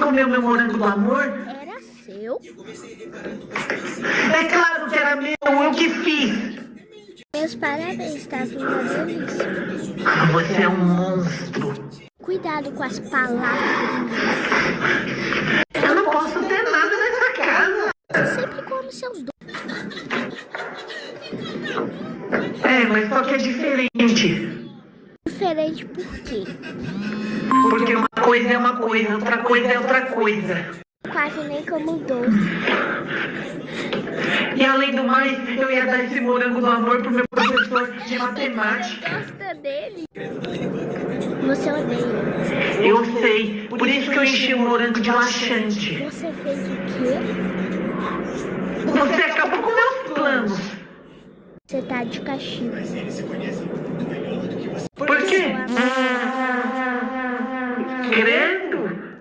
comeu meu morango do amor? Era seu? É claro que era meu, eu que fiz. Meus parabéns, estava uma delícia. Você é um monstro. Cuidado com as palavras. Eu não posso ter nada nessa casa. Você sempre come seus doces. É, mas só que é diferente. Diferente por quê? Porque uma coisa é uma coisa, outra coisa é outra coisa. Quase nem como doce. E além do mais, eu ia dar esse morango do amor pro meu professor de matemática. Você gosta dele? Você odeia. Eu sei, por isso que eu enchi o morango de laxante. Você fez o quê? Você acabou com meus planos. Você tá de castigo. Por quê? Credo?